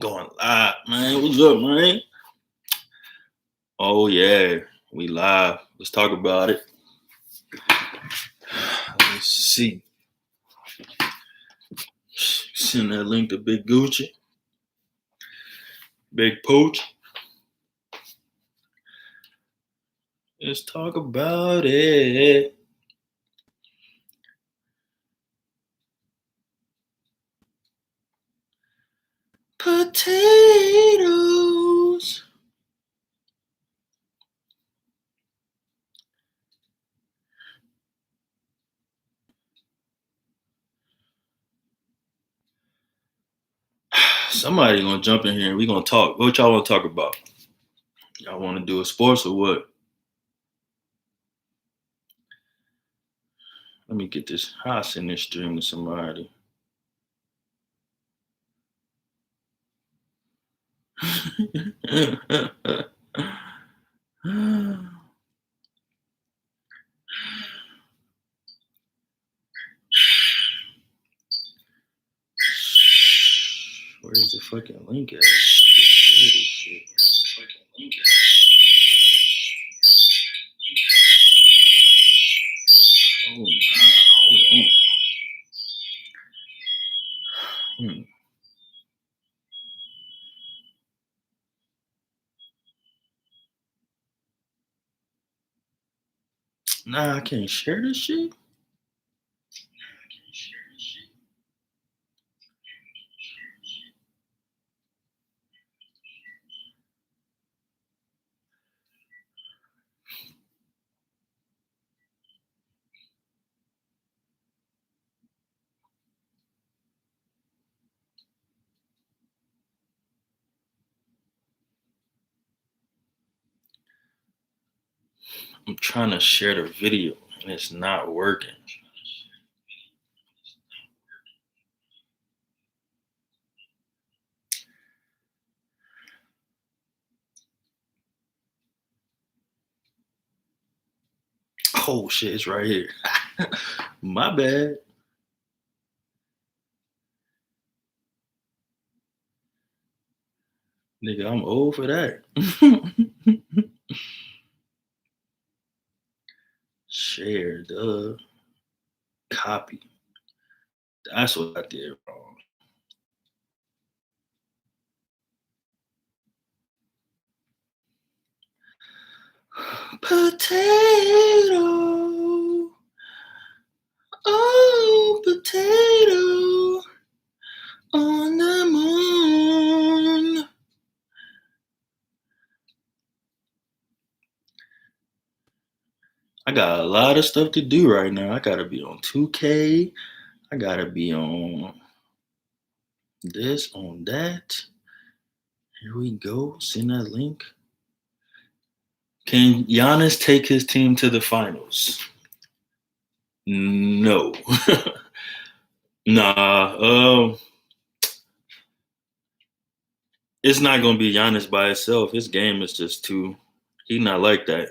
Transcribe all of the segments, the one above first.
Going live, man. What's up, man? Oh yeah, we live. Let's talk about it. Let's see. Send that link to Big Gucci, Big Pooch. Let's talk about it. Potatoes. Somebody gonna jump in here and we gonna talk. What y'all wanna talk about? Y'all wanna do a sports or what? Let me get this. How I send this stream to somebody? Where's the fucking link at? Oh, nah, hold on. Nah, I can't share this shit. I'm trying to share the video and it's not working. Oh shit, it's right here. My bad. Nigga, I'm old for that. Share the copy. That's what I did wrong. Potato. Oh, potato on the moon. I got a lot of stuff to do right now. I gotta be on 2K. I gotta be on this, on that. Here we go. Send that link. Can Giannis take his team to the finals? No. Nah. It's not gonna be Giannis by himself. His game is just too. He's not like that.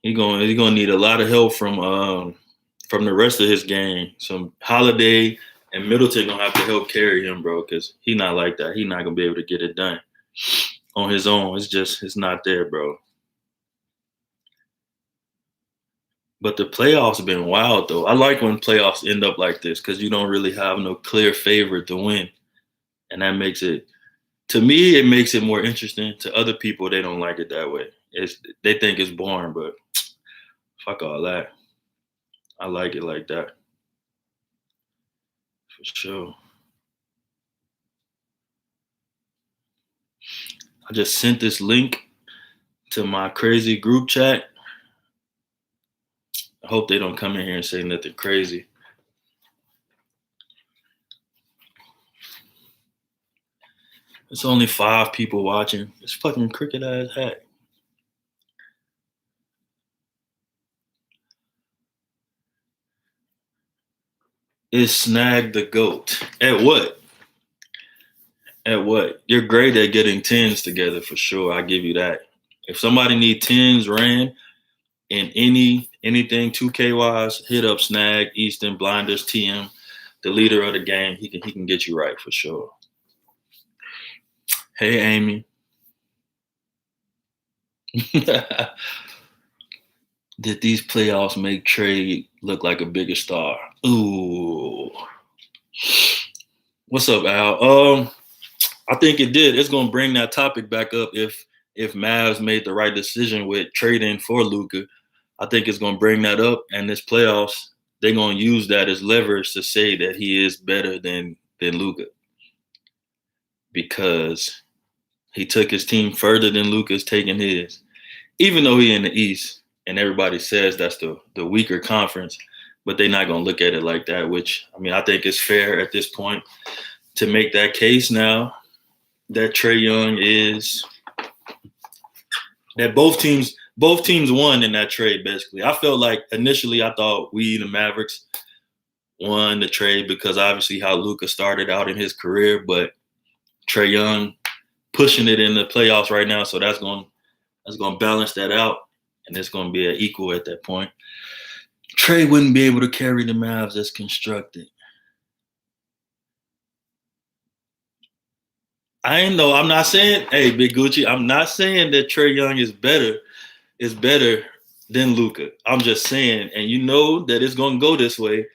He gonna need a lot of help from the rest of his game. Some Holiday and Middleton gonna have to help carry him, bro, because he not like that. He not gonna be able to get it done on his own. It's not there, bro. But the playoffs have been wild though. I like when playoffs end up like this because you don't really have no clear favorite to win, and that makes it. To me, it makes it more interesting. To other people, they don't like it that way. They think it's boring, but fuck all that. I like it like that for sure. I just sent this link to my crazy group chat. I hope they don't come in here and say nothing crazy. It's only 5 people watching. It's fucking cricket ass hack. Is Snag the GOAT? At what? At what? You're great at getting tens together for sure. I give you that. If somebody need tens ran in anything 2K wise, hit up Snag, Easton, Blinders, TM, the leader of the game. He can get you right for sure. Hey, Amy. Did these playoffs make Trey look like a bigger star? Ooh. What's up, Al? I think it did. It's gonna bring that topic back up if Mavs made the right decision with trading for Luka. I think it's gonna bring that up, and this playoffs, they're gonna use that as leverage to say that he is better than Luka because he took his team further than Luka's taking his. Even though he in the East and everybody says that's the weaker conference, but they're not gonna look at it like that. Which I mean, I think it's fair at this point to make that case now that Trey Young is that both teams won in that trade. Basically, I felt like initially I thought we the Mavericks won the trade because obviously how Luka started out in his career, but Trey Young pushing it in the playoffs right now, so that's going to balance that out, and it's going to be an equal at that point. Trey wouldn't be able to carry the Mavs as constructed. I'm not saying, hey, Big Gucci, I'm not saying that Trey Young is better than Luka. I'm just saying, and you know that it's going to go this way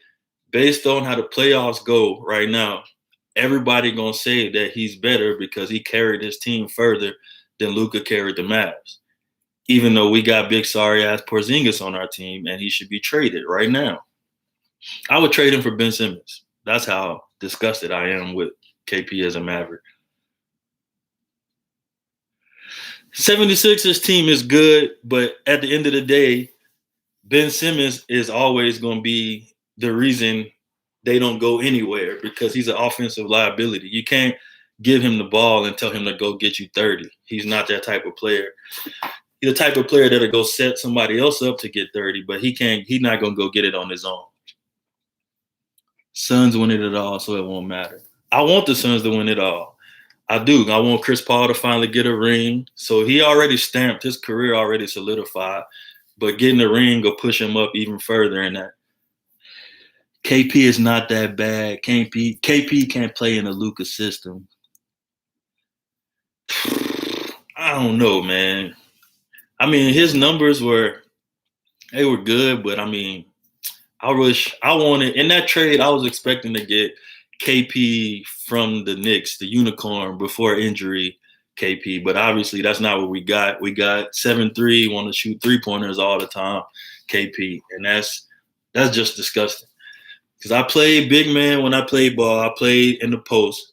based on how the playoffs go right now. Everybody going to say that he's better because he carried his team further than Luka carried the Mavs. Even though we got big sorry ass Porzingis on our team and he should be traded right now. I would trade him for Ben Simmons. That's how disgusted I am with KP as a Maverick. 76ers team is good, but at the end of the day, Ben Simmons is always going to be the reason they don't go anywhere because he's an offensive liability. You can't give him the ball and tell him to go get you 30. He's not that type of player. He's the type of player that'll go set somebody else up to get 30, but he's not going to go get it on his own. Suns win it all, so it won't matter. I want the Suns to win it all. I do. I want Chris Paul to finally get a ring. So he already stamped his career, already solidified. But getting a ring will push him up even further in that. KP is not that bad. KP can't play in a Luka system. I don't know, man. I mean, his numbers were good, but I mean, I wanted in that trade. I was expecting to get KP from the Knicks, the unicorn before injury KP, but obviously that's not what we got. We got 7'3", want to shoot 3-pointers all the time, KP, and that's just disgusting. Because I played big man when I played ball. I played in the post.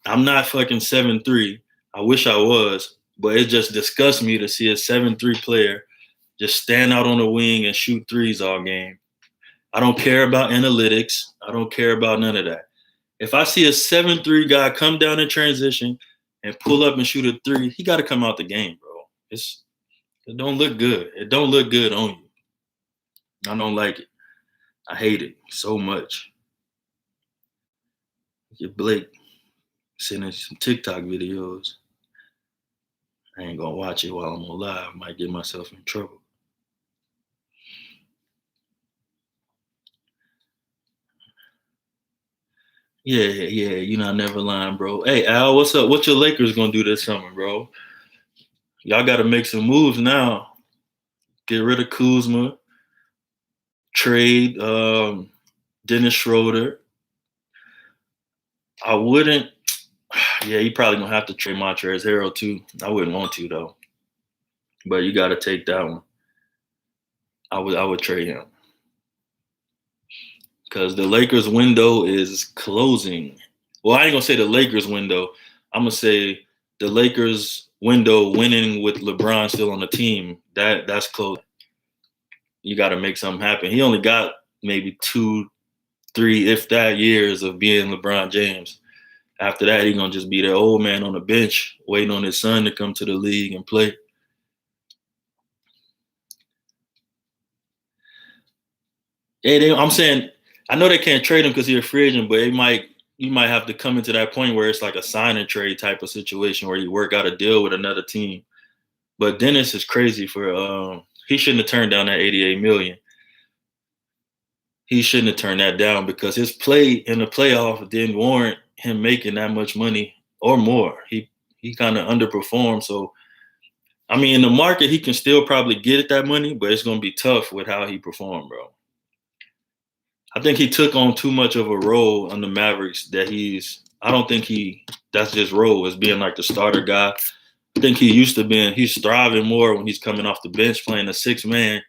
I'm not fucking 7'3". I wish I was, but it just disgusts me to see a 7'3" player just stand out on the wing and shoot threes all game. I don't care about analytics. I don't care about none of that. If I see a 7'3" guy come down in transition and pull up and shoot a three, he got to come out the game, bro. It don't look good. It don't look good on you. I don't like it. I hate it so much. Get Blake sending some TikTok videos. I ain't gonna watch it while I'm on live. Might get myself in trouble. Yeah, you're not never lying, bro. Hey, Al, what's up? What your Lakers gonna do this summer, bro? Y'all got to make some moves now. Get rid of Kuzma. Trade Dennis Schroeder. I wouldn't. Yeah, you probably gonna have to trade Montrezl Harrell too. I wouldn't want to though, but you got to take that one. I would trade him because the Lakers window is closing. Well, I ain't gonna say the Lakers window. I'm gonna say the Lakers window winning with LeBron still on the team. That's close. You got to make something happen. He only got maybe 2, 3, if that, years of being LeBron James. After that, he's gonna just be the old man on the bench waiting on his son to come to the league and play. Yeah, I'm saying I know they can't trade him because he's a free agent, but you might have to come into that point where it's like a sign and trade type of situation where you work out a deal with another team. But Dennis is crazy for he shouldn't have turned down that $88 million. He shouldn't have turned that down because his play in the playoff didn't warrant him making that much money or more. he kind of underperformed. So I mean, in the market, he can still probably get that money, but it's gonna be tough with how he performed, bro. I think he took on too much of a role on the Mavericks that I don't think that's his role as being like the starter guy. I think he's thriving more when he's coming off the bench playing a six man.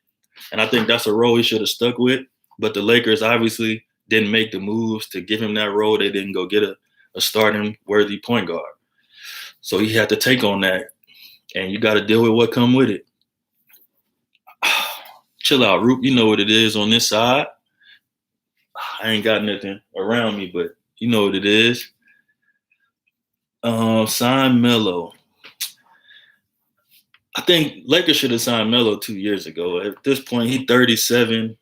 And I think that's a role he should have stuck with. But the Lakers obviously didn't make the moves to give him that role. They didn't go get a starting worthy point guard. So he had to take on that. And you got to deal with what come with it. Chill out, Roop. You know what it is on this side. I ain't got nothing around me, but you know what it is. Sign Melo. I think Lakers should have signed Melo 2 years ago. At this point, he's 37.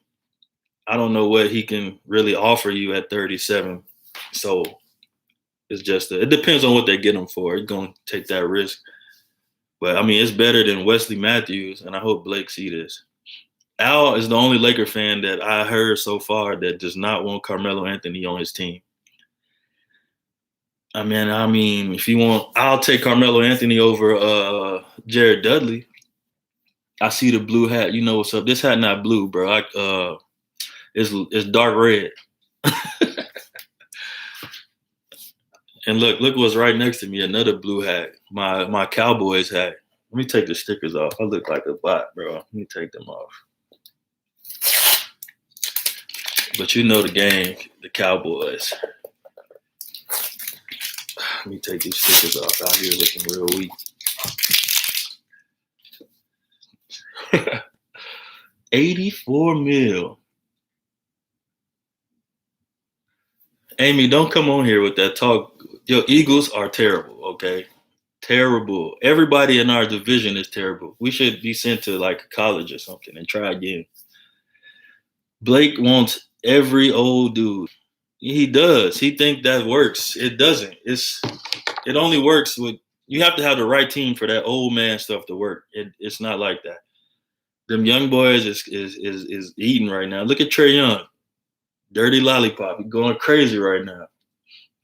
I don't know what he can really offer you at 37. So it's just it depends on what they get him for. He's going to take that risk. But, I mean, it's better than Wesley Matthews, and I hope Blake see this. Al is the only Laker fan that I heard so far that does not want Carmelo Anthony on his team. I mean, if you want, I'll take Carmelo Anthony over Jared Dudley. I see the blue hat. You know what's up. This hat not blue, bro. It's dark red. And look what's right next to me. Another blue hat. My Cowboys hat. Let me take the stickers off. I look like a bot, bro. Let me take them off. But you know the game, the Cowboys. Let me take these stickers off. Out here looking real weak. 84 mil. Amy, don't come on here with that talk. Your Eagles are terrible, okay? Terrible. Everybody in our division is terrible. We should be sent to like college or something and try again. Blake wants every old dude. He does. He think that works. It doesn't. It only works with you have to have the right team for that old man stuff to work. It's not like that. Them young boys is eating right now. Look at Trae Young. Dirty lollipop. He's going crazy right now.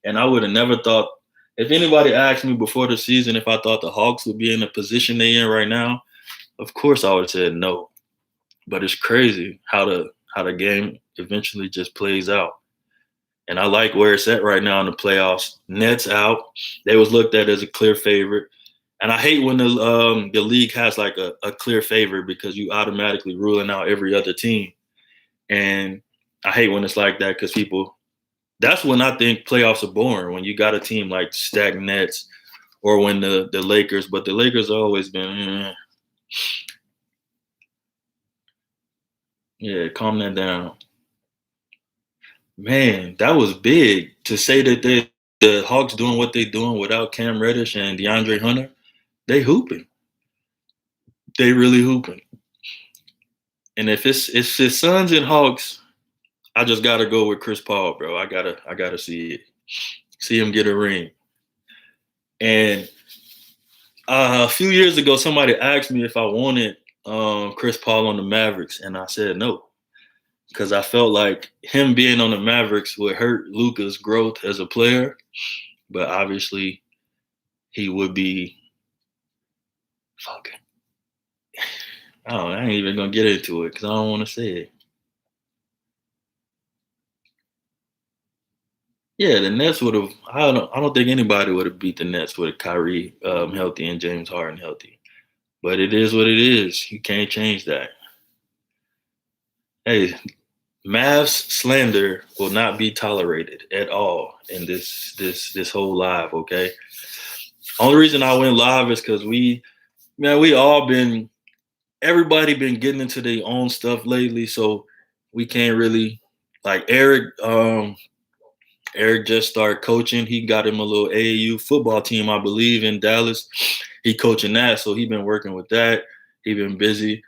And I would have never thought if anybody asked me before the season if I thought the Hawks would be in the position they're in right now, of course I would have said no. But it's crazy how the game eventually just plays out. And I like where it's at right now in the playoffs. Nets out. They was looked at as a clear favorite. And I hate when the league has like a clear favorite because you automatically ruling out every other team. And I hate when it's like that because that's when I think playoffs are boring, when you got a team like stacked Nets or when the Lakers, but the Lakers have always been, yeah, calm that down. Man, that was big to say that the Hawks doing what they doing without Cam Reddish and DeAndre Hunter. They hooping. They really hooping. And if it's his Suns and Hawks, I just gotta go with Chris Paul, bro. I gotta see it. See him get a ring. And a few years ago, somebody asked me if I wanted Chris Paul on the Mavericks, and I said no. Because I felt like him being on the Mavericks would hurt Luka's growth as a player. But obviously, he would be fucking. I ain't even going to get into it because I don't want to say it. Yeah, the Nets would have. I don't think anybody would have beat the Nets with Kyrie healthy and James Harden healthy. But it is what it is. You can't change that. Hey, Mavs slander will not be tolerated at all in this whole live, okay? Only reason I went live is because everybody been getting into their own stuff lately, so we can't really like Eric just started coaching. He got him a little AAU football team, I believe, in Dallas. He coaching that, so he been working with that. He been busy.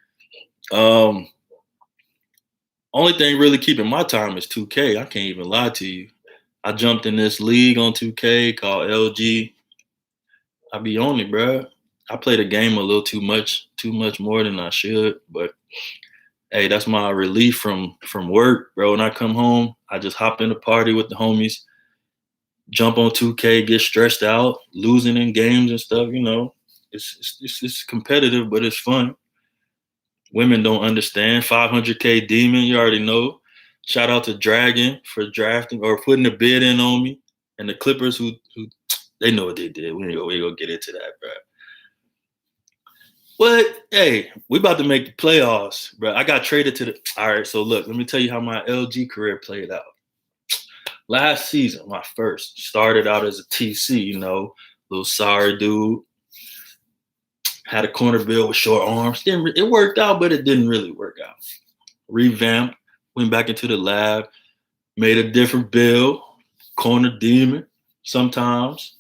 Only thing really keeping my time is 2K. I can't even lie to you. I jumped in this league on 2K called LG. I be on it, bro. I play the game a little too much more than I should. But hey, that's my relief from work, bro. When I come home, I just hop in the party with the homies. jump on 2K, get stressed out, losing in games and stuff. It's competitive, but it's fun. Women don't understand. 500K Demon, you already know. Shout out to Dragon for drafting or putting a bid in on me, and the Clippers who they know what they did. We ain't gonna get into that, bro. But hey, we about to make the playoffs, bro. I got traded to the. All right, so look, let me tell you how my LG career played out. Last season, my first, started out as a TC, little sorry dude. Had a corner build with short arms. It worked out, but it didn't really work out. Revamped, went back into the lab, made a different build, corner demon sometimes.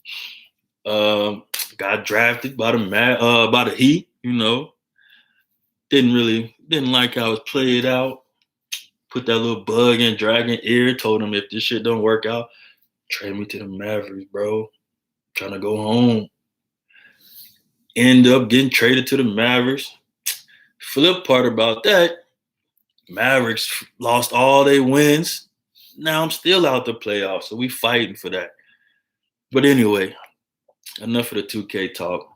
Got drafted by the Heat, Didn't like how it played out. Put that little bug in Dragon ear, told him if this shit don't work out, trade me to the Mavericks, bro. Trying to go home. End up getting traded to the Mavericks. Flip part about that, Mavericks lost all their wins. Now I'm still out the playoffs, so we fighting for that. But anyway, enough of the 2K talk.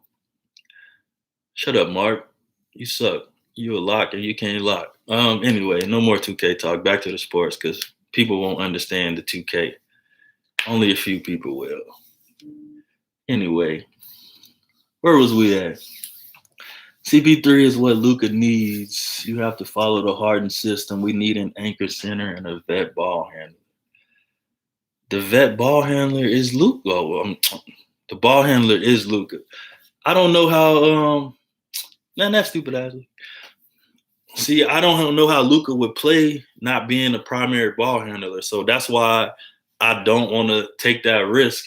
Shut up, Mark. You suck. You a lock and you can't lock. Anyway, no more 2K talk. Back to the sports because people won't understand the 2K. Only a few people will. Anyway, where was we at? CP3 is what Luka needs. You have to follow the Harden system. We need an anchor center and a vet ball handler. The vet ball handler is Luka. The ball handler is Luka. I don't know how. Man, that's stupid, Ashley. See, I don't know how Luka would play not being a primary ball handler. So that's why I don't want to take that risk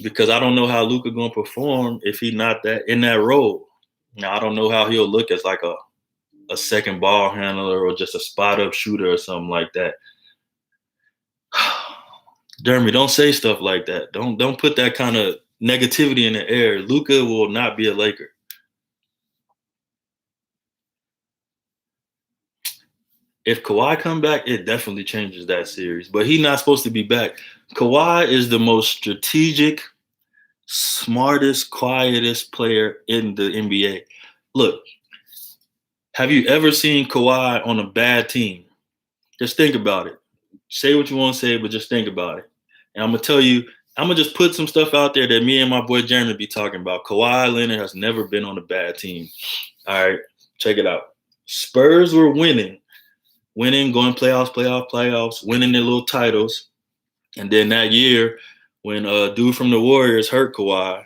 because I don't know how Luka gonna perform if he's not that in that role. Now I don't know how he'll look as like a second ball handler or just a spot up shooter or something like that. Jeremy, don't say stuff like that. Don't put that kind of negativity in the air. Luka will not be a Laker. If Kawhi come back, it definitely changes that series. But he's not supposed to be back. Kawhi is the most strategic, smartest, quietest player in the NBA. Look, have you ever seen Kawhi on a bad team? Just think about it. Say what you want to say, but just think about it. And I'm going to tell you, I'm going to just put some stuff out there that me and my boy Jeremy be talking about. Kawhi Leonard has never been on a bad team. All right, check it out. Spurs were winning, going playoffs, winning their little titles. And then that year, when a dude from the Warriors hurt Kawhi,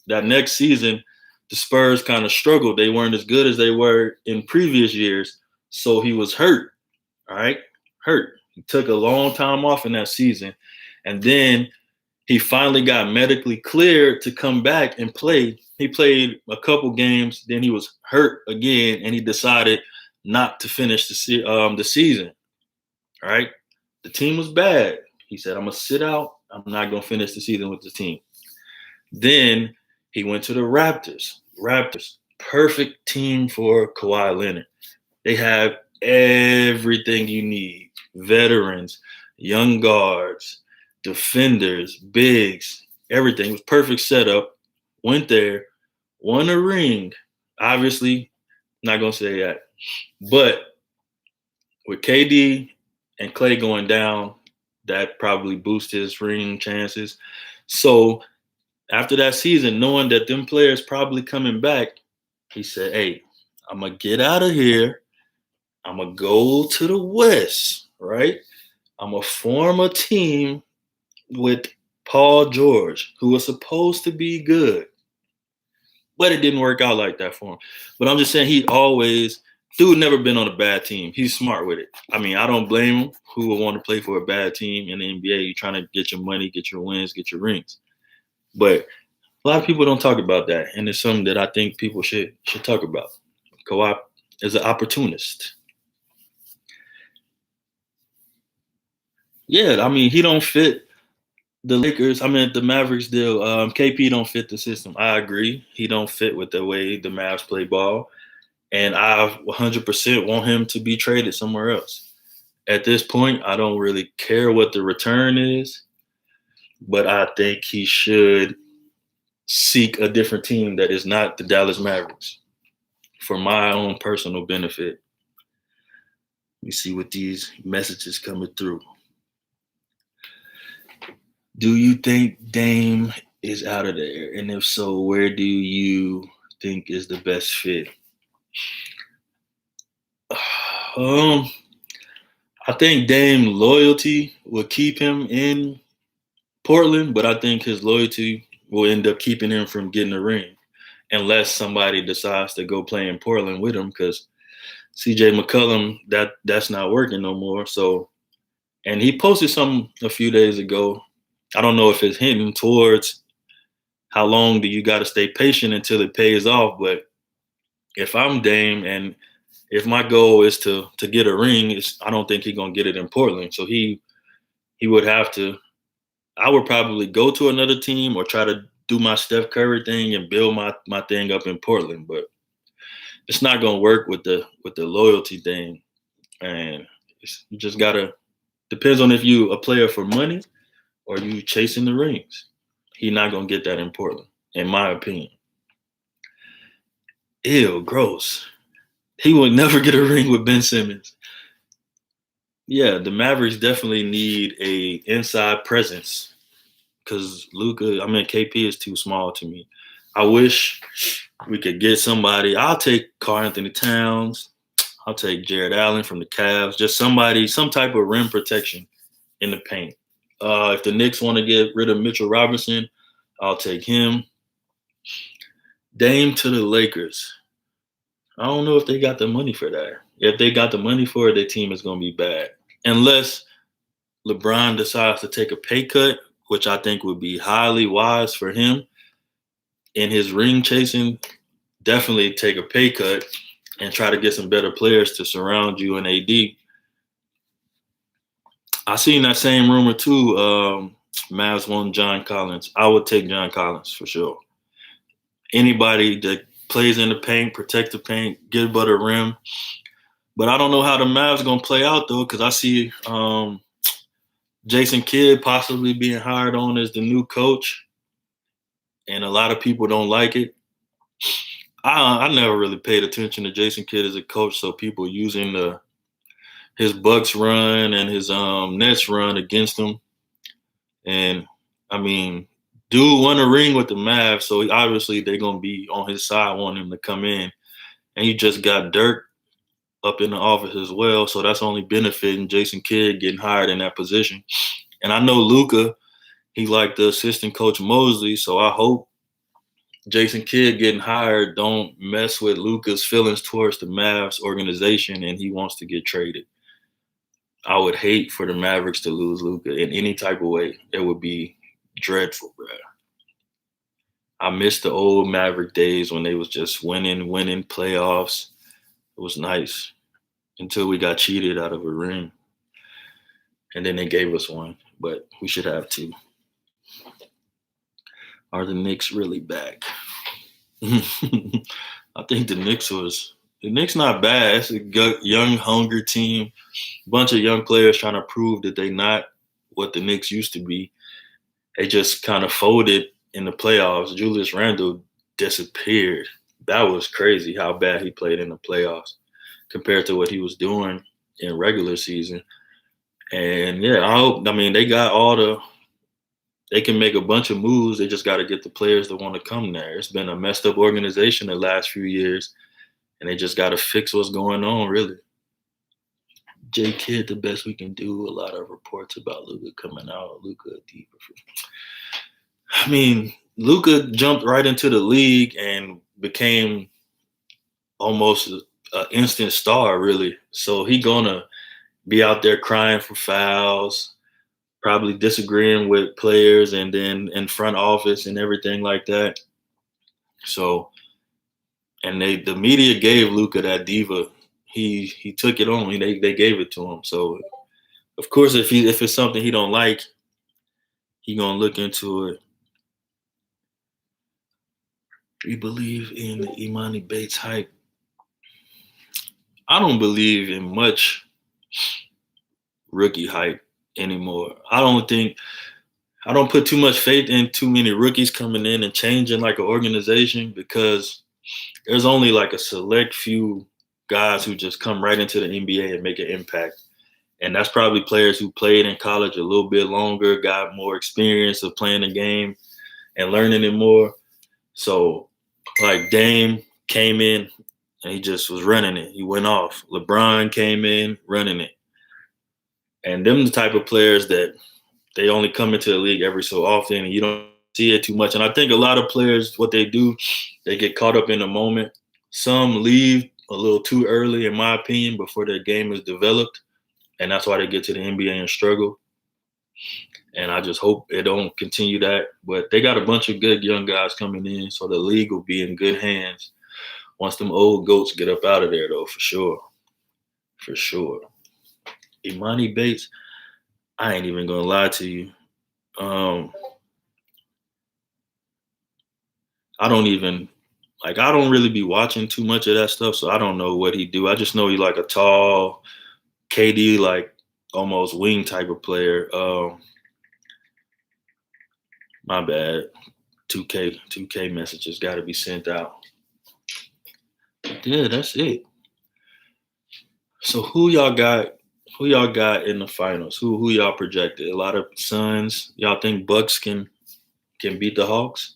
that next season, the Spurs kind of struggled. They weren't as good as they were in previous years. So he was hurt, all right? Hurt. He took a long time off in that season. And then he finally got medically cleared to come back and play. He played a couple games. Then he was hurt again, and he decided not to finish the season, all right? The team was bad. He said, I'm going to sit out. I'm not going to finish the season with the team. Then he went to the Raptors. Perfect team for Kawhi Leonard. They have everything you need. Veterans, young guards, defenders, bigs, everything. It was perfect setup. Went there, won a ring. Obviously, not going to say that. But with KD and Clay going down, that probably boosted his ring chances. So after that season, knowing that them players probably coming back, he said, hey, I'm going to get out of here. I'm going to go to the West, right? I'm going to form a team with Paul George, who was supposed to be good. But it didn't work out like that for him. But I'm just saying dude never been on a bad team. He's smart with it. I mean, I don't blame him. Who would want to play for a bad team in the NBA? You're trying to get your money, get your wins, get your rings. But a lot of people don't talk about that, and it's something that I think people should talk about. Kawhi is an opportunist. Yeah, I mean, he don't fit the Lakers. I mean, the Mavericks deal. KP don't fit the system. I agree. He don't fit with the way the Mavs play ball, and I 100% want him to be traded somewhere else. At this point, I don't really care what the return is. but I think he should seek a different team that is not the Dallas Mavericks for my own personal benefit. Let me see what these messages coming through. Do you think Dame is out of there? And if so, where do you think is the best fit? Um, I think Dame loyalty will keep him in Portland, but I think his loyalty will end up keeping him from getting a ring unless somebody decides to go play in Portland with him because CJ McCollum, that's not working no more. So, and he posted something a few days ago. I don't know if it's hinting towards how long do you got to stay patient until it pays off. But if I'm Dame and if my goal is to get a ring, I don't think he's gonna get it in Portland. So he would have to. I would probably go to another team or try to do my Steph Curry thing and build my thing up in Portland. But it's not gonna work with the loyalty thing. And you just gotta depends on if you a player for money or you chasing the rings. He's not gonna get that in Portland, in my opinion. Ew, gross. He would never get a ring with Ben Simmons. Yeah, the Mavericks definitely need a inside presence because Luka, I mean KP is too small to me. I wish we could get somebody. I'll take Karl Anthony Towns. I'll take Jared Allen from the Cavs. Just somebody, some type of rim protection in the paint. If the Knicks want to get rid of Mitchell Robinson, I'll take him. Dame to the Lakers. I don't know if they got the money for that. If they got the money for it, their team is going to be bad. Unless LeBron decides to take a pay cut, which I think would be highly wise for him in his ring chasing, definitely take a pay cut and try to get some better players to surround you in AD. I seen that same rumor too. Mavs want John Collins. I would take John Collins for sure. Anybody that plays in the paint, protect the paint, get above the rim. But I don't know how the Mavs gonna play out though, because I see Jason Kidd possibly being hired on as the new coach, and a lot of people don't like it. I never really paid attention to Jason Kidd as a coach, so people using his Bucks run and his Nets run against him. And I mean, dude won a ring with the Mavs, so obviously they're gonna be on his side, wanting him to come in. And he just got Dirk up in the office as well, so that's only benefiting Jason Kidd getting hired in that position. And I know Luka, he liked the assistant coach Mosley, so I hope Jason Kidd getting hired don't mess with Luka's feelings towards the Mavs organization and he wants to get traded. I would hate for the Mavericks to lose Luka in any type of way. It would be dreadful, bro. I miss the old Maverick days when they was just winning playoffs. It was nice until we got cheated out of a ring. And then they gave us one, but we should have two. Are the Knicks really back? I think the Knicks not bad. It's a young, hungry team. Bunch of young players trying to prove that they not what the Knicks used to be. They just kind of folded in the playoffs. Julius Randle disappeared. That was crazy how bad he played in the playoffs compared to what he was doing in regular season. And yeah, I mean, they can make a bunch of moves. They just got to get the players that want to come there. It's been a messed up organization the last few years, and they just got to fix what's going on, really. J Kidd, the best we can do. A lot of reports about Luka coming out. Luka deep. I mean, Luka jumped right into the league and became almost an instant star, really. So he gonna be out there crying for fouls, probably disagreeing with players and then in front office and everything like that. So, and the media gave Luka that diva. He took it on. They gave it to him. So, of course, if it's something he don't like, he gonna look into it. You believe in the Imani Bates hype? I don't believe in much rookie hype anymore. I I don't put too much faith in too many rookies coming in and changing like an organization because there's only like a select few guys who just come right into the NBA and make an impact. And that's probably players who played in college a little bit longer, got more experience of playing the game and learning it more. So, like Dame came in and he just was running it. He went off. LeBron came in running it. And them the type of players that they only come into the league every so often and you don't see it too much. And I think a lot of players, what they do, they get caught up in the moment. Some leave a little too early, in my opinion, before their game is developed. And that's why they get to the NBA and struggle. And I just hope it don't continue that. But they got a bunch of good young guys coming in, so the league will be in good hands once them old goats get up out of there, though, for sure. For sure. Imani Bates, I ain't even gonna lie to you. I don't really be watching too much of that stuff, so I don't know what he do. I just know he like a tall KD, like almost wing type of player. My bad. 2K messages got to be sent out. But yeah, that's it. So who y'all got? Who y'all got in the finals? Who y'all projected? A lot of Suns. Y'all think Bucks can beat the Hawks?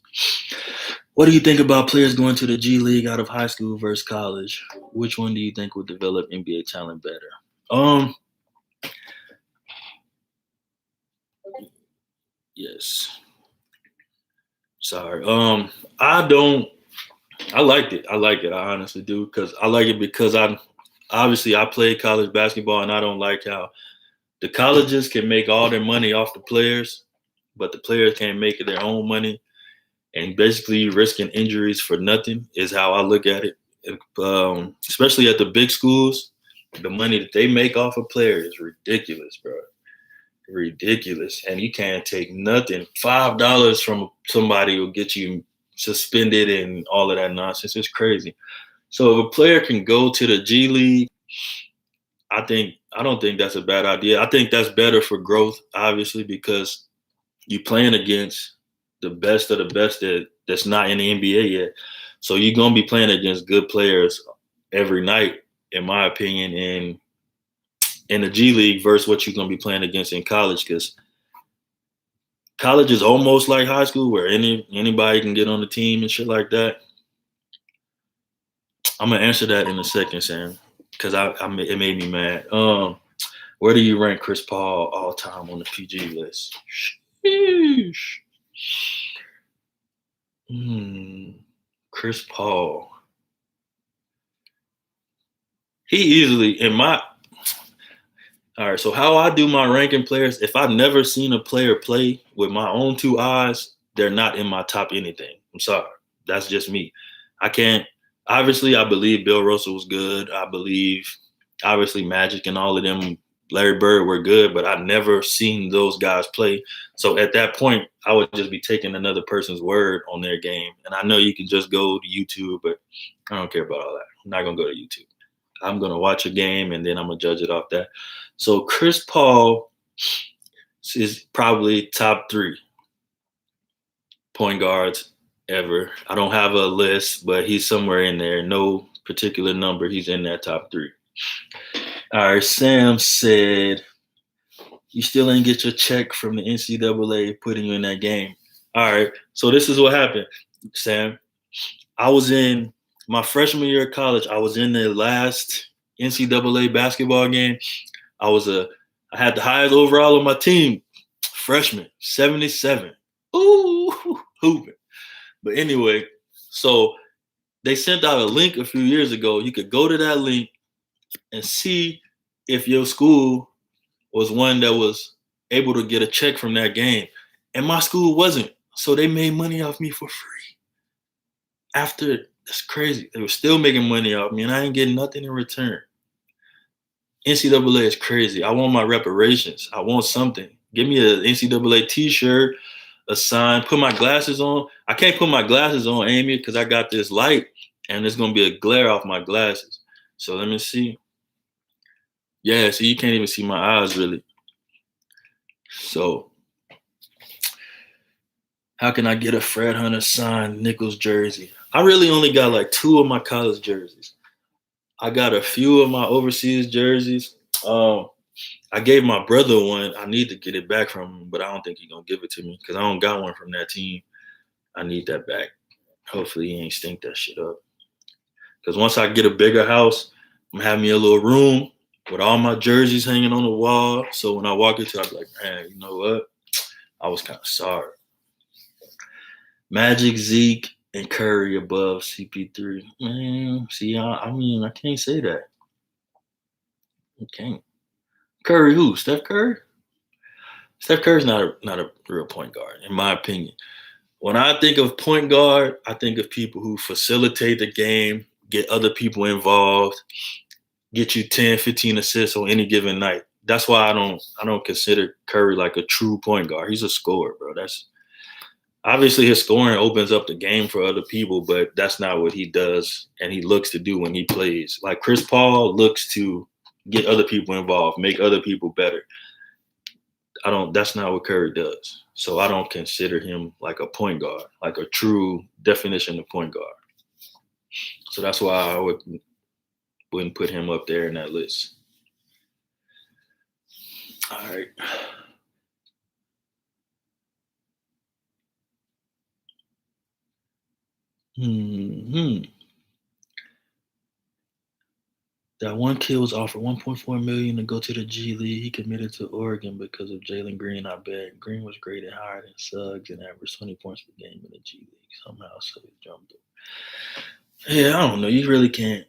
What do you think about players going to the G League out of high school versus college? Which one do you think will develop NBA talent better? Yes. Sorry. I liked it. I like it. I honestly do because I like it because I played college basketball and I don't like how the colleges can make all their money off the players, but the players can't make their own money. And basically risking injuries for nothing is how I look at it. Especially at the big schools, the money that they make off of players is ridiculous, bro. Ridiculous. And you can't take nothing. $5 from somebody will get you suspended and all of that nonsense. It's crazy. So if a player can go to the G League, I don't think that's a bad idea. I think that's better for growth, obviously, because you're playing against the best of the best that's not in the NBA yet. So you're gonna be playing against good players every night, in my opinion, and in the G League versus what you're gonna be playing against in college, because college is almost like high school where anybody can get on the team and shit like that. I'm gonna answer that in a second, Sam, because it made me mad. Where do you rank Chris Paul all time on the PG list? Sheesh. Chris Paul. He easily all right, so how I do my ranking players, if I've never seen a player play with my own two eyes, they're not in my top anything. I'm sorry. That's just me. I can't, obviously, I believe Bill Russell was good. I believe, obviously, Magic and all of them, Larry Bird were good, but I've never seen those guys play. So at that point, I would just be taking another person's word on their game. And I know you can just go to YouTube, but I don't care about all that. I'm not going to go to YouTube. I'm going to watch a game and then I'm going to judge it off that. So Chris Paul is probably top 3 point guards ever. I don't have a list, but he's somewhere in there. No particular number. He's in that top 3. All right, Sam said, you still ain't get your check from the NCAA putting you in that game. All right, so this is what happened, Sam. I was in my freshman year of college. I was in the last NCAA basketball game. I had the highest overall on my team, freshman, 77. Ooh, hooping. But anyway, so they sent out a link a few years ago. You could go to that link and see if your school was one that was able to get a check from that game. And my school wasn't. So they made money off me for free. That's crazy. They were still making money off me and I ain't getting nothing in return. NCAA is crazy. I want my reparations. I want something. Give me an NCAA t-shirt, a sign, put my glasses on. I can't put my glasses on, Amy, because I got this light and there's going to be a glare off my glasses. So let me see. Yeah, so you can't even see my eyes really. So How can I get a Fred Hunter signed Nichols jersey? I really only got like 2 of my college jerseys. I got a few of my overseas jerseys. Um, I gave my brother one. I need to get it back from him, but I don't think he's gonna give it to me because I don't got one from that team. I need that back. Hopefully he ain't stink that shit up. Because once I get a bigger house, I'm gonna have me a little room with all my jerseys hanging on the wall. So when I walk into it, I'm like, man, you know what? I was kind of sorry. Magic, Zeke, and Curry above CP3. Man, see, I mean, I can't say that. I can't. Curry, who? Steph Curry? Steph Curry's not a real point guard, in my opinion. When I think of point guard, I think of people who facilitate the game, get other people involved, get you 10, 15 assists on any given night. That's why I don't consider Curry like a true point guard. He's a scorer, bro. That's obviously his scoring opens up the game for other people, but that's not what he does and he looks to do when he plays. Like Chris Paul looks to get other people involved, make other people better. That's not what Curry does. So I don't consider him like a point guard, like a true definition of point guard. So that's why I wouldn't put him up there in that list. All right. Hmm. That one kid was offered 1.4 million to go to the G League. He committed to Oregon because of Jalen Green. I bet Green was graded higher than Suggs and averaged 20 points per game in the G League. Somehow Suggs jumped him. Yeah, I don't know. You really can't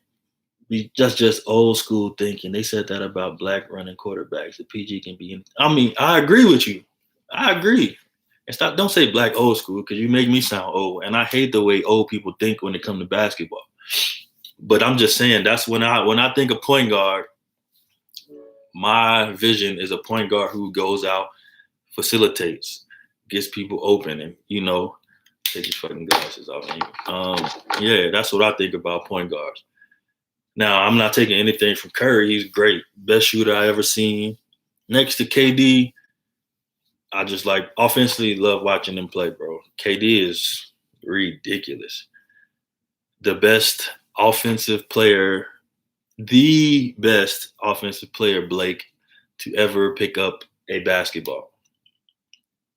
be just old school thinking. They said that about black running quarterbacks. The PG can be. I mean, I agree with you. I agree. And stop. Don't say black old school because you make me sound old. And I hate the way old people think when it comes to basketball. But I'm just saying that's when I think of point guard, my vision is a point guard who goes out, facilitates, gets people open, and take your fucking glasses off. Yeah, that's what I think about point guards. Now I'm not taking anything from Curry. He's great, best shooter I ever seen. Next to KD, I just like offensively love watching him play, bro. KD is ridiculous. The best offensive player the best offensive player, Blake, to ever pick up a basketball.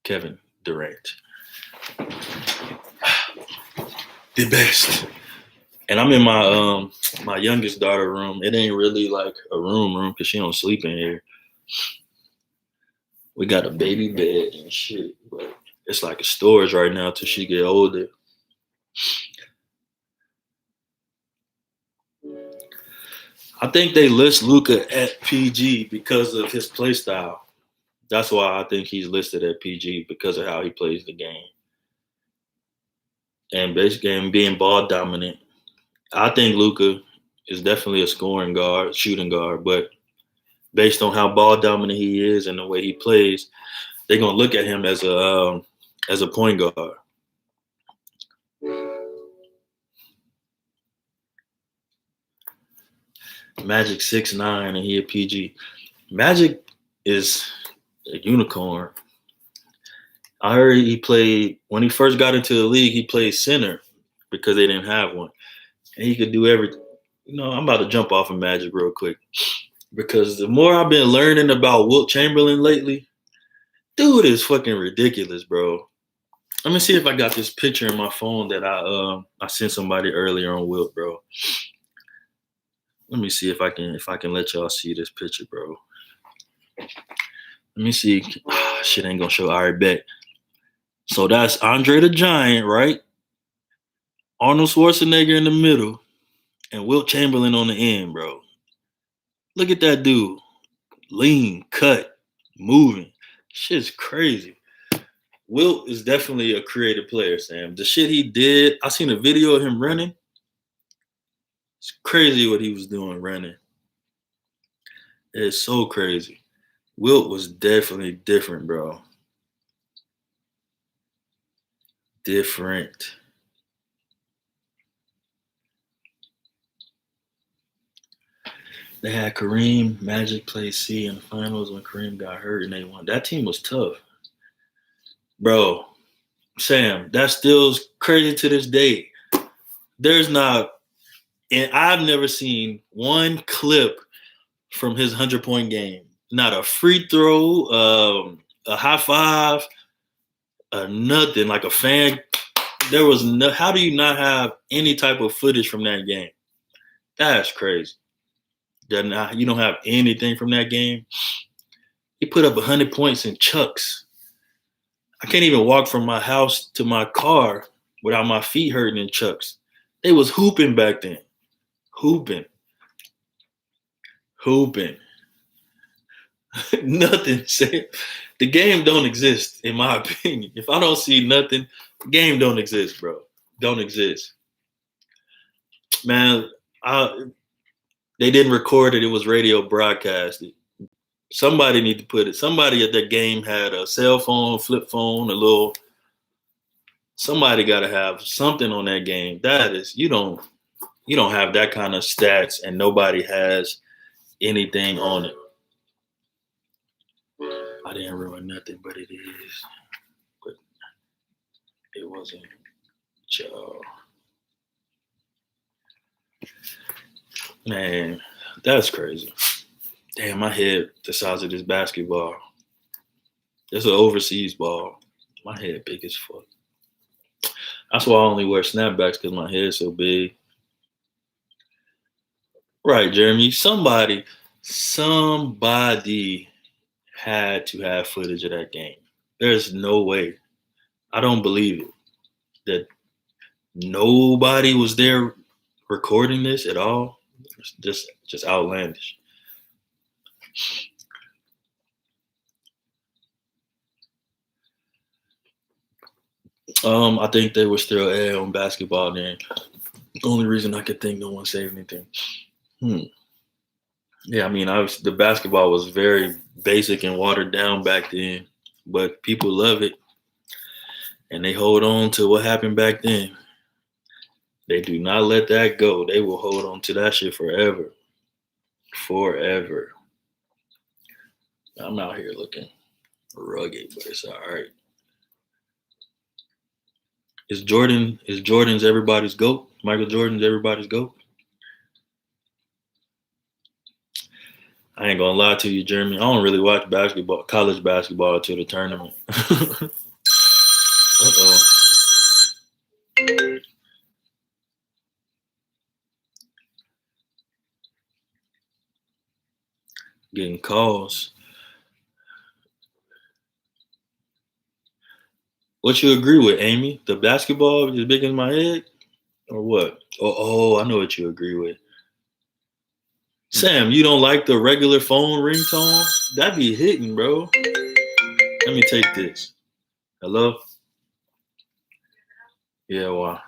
Kevin Durant. The best. And I'm in my youngest daughter room. It ain't really like a room because she don't sleep in here. We got a baby bed and shit, but it's like a storage right now till she get older. I think they list Luka at PG because of his play style. That's why I think he's listed at PG because of how he plays the game. And basically being ball dominant. I think Luka is definitely a scoring guard, shooting guard, but based on how ball dominant he is and the way he plays, they're gonna look at him as a point guard. Magic 6'9" and he a PG. Magic is a unicorn. I heard he played when he first got into the league. He played center because they didn't have one, and he could do everything. I'm about to jump off of Magic real quick because the more I've been learning about Wilt Chamberlain lately, dude is fucking ridiculous, bro. Let me see if I got this picture in my phone that I sent somebody earlier on Wilt, bro. Let me see if I can let y'all see this picture, bro. Let me see. Shit ain't gonna show. All right, bet. So that's Andre the Giant, right? Arnold Schwarzenegger in the middle, and Wilt Chamberlain on the end, bro. Look at that dude. Lean, cut, moving. Shit's crazy. Wilt is definitely a creative player, Sam. The shit he did, I seen a video of him running. It's crazy what he was doing running. It's so crazy. Wilt was definitely different, bro. Different. They had Kareem, Magic played C in the finals when Kareem got hurt and they won. That team was tough. Bro, Sam, that still's crazy to this day. There's not, and I've never seen one clip from his 100-point game. Not a free throw, a high five, nothing. Like a fan, there was no. How do you not have any type of footage from that game? That's crazy. You don't have anything from that game. He put up 100 points in chucks. I can't even walk from my house to my car without my feet hurting in chucks. They was hooping back then. Hooping. Nothing. The game don't exist, in my opinion. If I don't see nothing, the game don't exist, bro. Don't exist. Man, they didn't record it. It was radio broadcasted. Somebody need to put it. Somebody at that game had a cell phone, flip phone, somebody got to have something on that game. That is, you don't have that kind of stats and nobody has anything on it. I didn't ruin nothing, but it is. But it wasn't. Y'all. Man, that's crazy. Damn, my head the size of this basketball. It's an overseas ball. My head big as fuck. That's why I only wear snapbacks, because my head's so big. Right, Jeremy. Somebody had to have footage of that game. There's no way. I don't believe it. That nobody was there recording this at all. It's just outlandish. I think they were still air on basketball then. The only reason I could think no one saved anything. Yeah, I mean, the basketball was very basic and watered down back then, but people love it, and they hold on to what happened back then. They do not let that go. They will hold on to that shit forever. Forever. I'm out here looking rugged, but it's all right. Is Jordan's everybody's GOAT? Michael Jordan's everybody's GOAT? I ain't gonna lie to you, Jeremy. I don't really watch college basketball until the tournament. Uh-oh. Getting calls. What you agree with, Amy? The basketball is big in my head? Or what? Oh, I know what you agree with. Sam, you don't like the regular phone ringtone? That be hitting, bro. Let me take this. Hello? Yeah, why?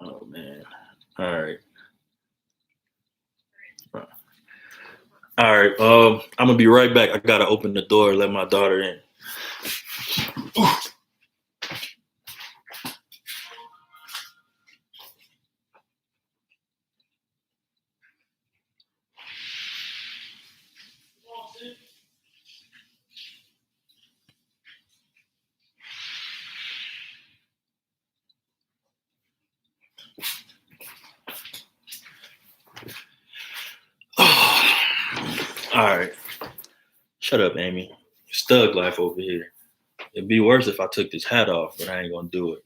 Oh, man. All right. All right. I'm going to be right back. I got to open the door and let my daughter in. All right. Shut up, Amy. It's thug life over here. It'd be worse if I took this hat off, but I ain't going to do it.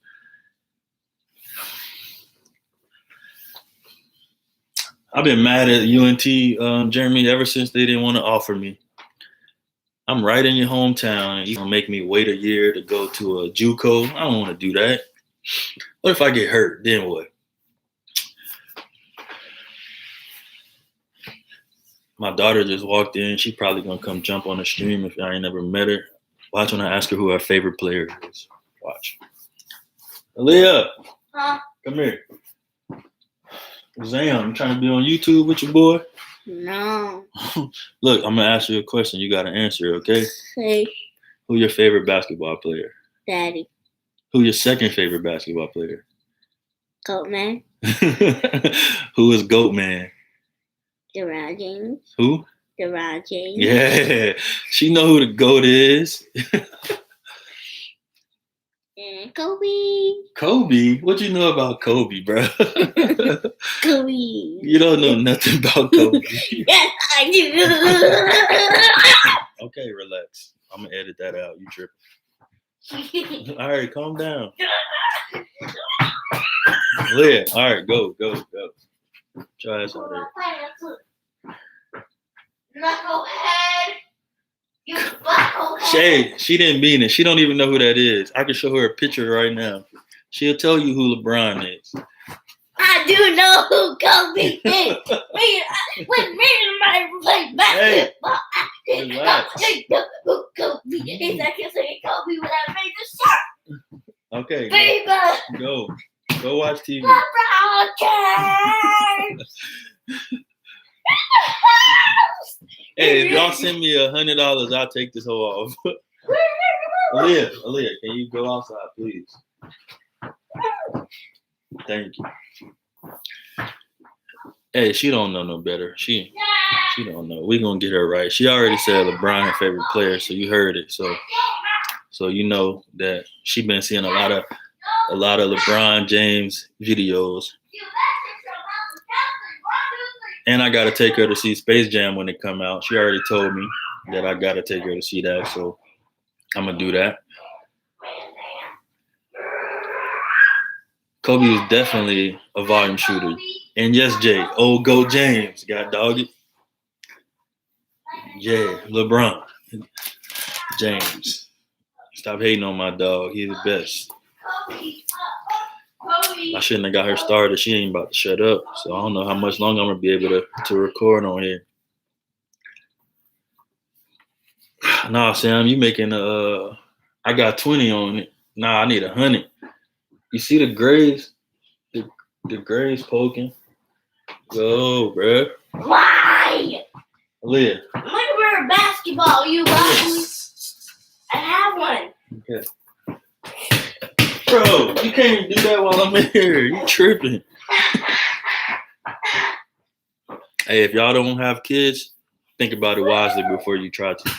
I've been mad at UNT, Jeremy, ever since they didn't want to offer me. I'm right in your hometown, and you're going to make me wait a year to go to a JUCO. I don't want to do that. What if I get hurt? Then what? My daughter just walked in. She probably going to come jump on the stream if I ain't never met her. Watch when I ask her who her favorite player is. Watch. Aaliyah, come here. Zam, you trying to be on YouTube with your boy? No. Look, I'm going to ask you a question. You got to answer, okay? Hey, Who your favorite basketball player? Daddy. Who your second favorite basketball player? Goat Man. Who is GOAT Man? LeBron James. Who? LeBron James. Yeah, she know who the GOAT is. And Kobe. Kobe, what you know about Kobe, bro? Kobe. You don't know nothing about Kobe. Yes, I Okay, relax. I'm gonna edit that out. You tripping? do. All right, calm down. Leah, all right, go. Try us out there. Knucklehead. You bucklehead. Shay, she didn't mean it. She don't even know who that is. I can show her a picture right now. She'll tell you who LeBron is. I do know who Kobe is. When me and my play basketball, relax. I know who Kobe is. I can say Kobe when I made the shot. Okay, Baby, go watch TV. LeBron James. Hey, if y'all send me $100, I'll take this whole off. Aaliyah, can you go outside, please? Thank you. Hey, she don't know no better. She don't know. We gonna get her right. She already said LeBron her favorite player, so you heard it. So you know that she been seeing a lot of LeBron James videos. And I gotta take her to see Space Jam when it come out. She already told me that I gotta take her to see that, so I'm gonna do that. Kobe was definitely a volume shooter. And yes, Jay, old GOAT James, got dog it. Yeah, LeBron James. Stop hating on my dog. He's the best. I shouldn't have got her started. She ain't about to shut up. So I don't know how much longer I'm gonna be able to record on here. Nah, Sam, you making I got 20 on it. Nah, I need 100. You see the grays? The grays poking. Go, bruh. Why? Aaliyah. I'm gonna wear a basketball, you ugly. I have one. Okay. Bro, you can't do that while I'm in here. You tripping. Hey, if y'all don't have kids, think about it wisely before you try to.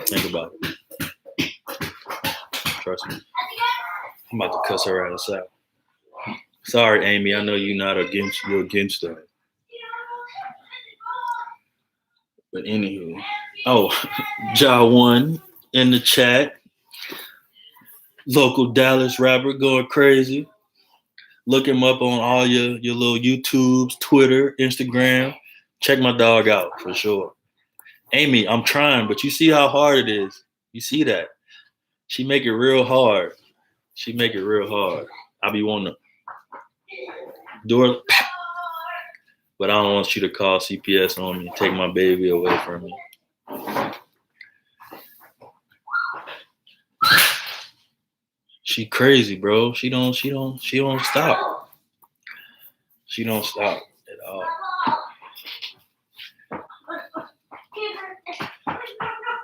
Think about it. Trust me. I'm about to cuss her ass out. Sorry, Amy. I know you're not against that. But anywho. Oh, Ja1 in the chat. Local Dallas rapper going crazy. Look him up on all your little YouTubes, Twitter, Instagram. Check my dog out for sure. Amy, I'm trying, but you see how hard it is. You see that? She make it real hard. I be wanting to do it, but I don't want you to call CPS on me and take my baby away from me. She crazy, bro. She don't stop. She don't stop at all.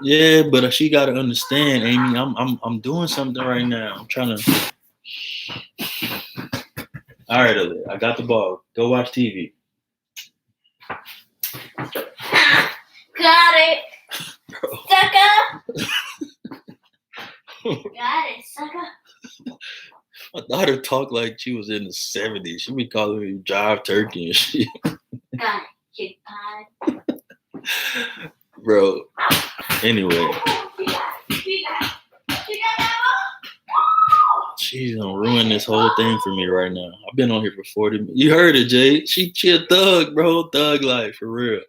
Yeah, but she gotta understand, Amy. I'm doing something right now. I'm trying to. All right, Aaliyah, I got the ball. Go watch TV. Got it. Bro. Sucker. Got it, sucker. My daughter talked like she was in the 70s. She be calling me Jive Turkey and shit. Got it, chick pie. Bro. Anyway. She's gonna ruin this whole thing for me right now. I've been on here for 40 minutes. You heard it, Jay. She a thug, bro. Thug life, for real.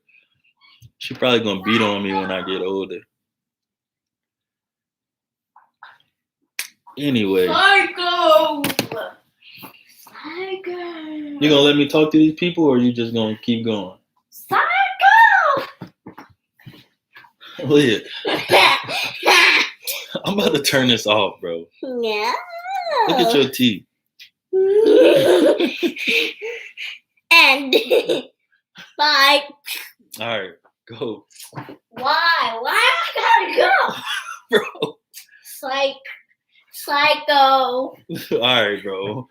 She probably gonna beat on me when I get older. Anyway. Psycho. You gonna let me talk to these people or you just gonna keep going? Psycho. Leah, I'm about to turn this off, bro. Yeah. Look at your teeth. And bye. All right, go. Why? Why I gotta go? Bro. Psycho. All right, bro.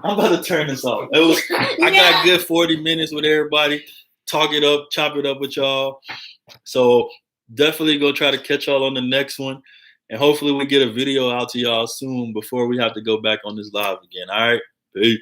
I'm about to turn this off. I got a good 40 minutes with everybody. talk it up, chop it up with y'all. So definitely go try to catch y'all on the next one. And hopefully we get a video out to y'all soon before we have to go back on this live again. All right. Peace.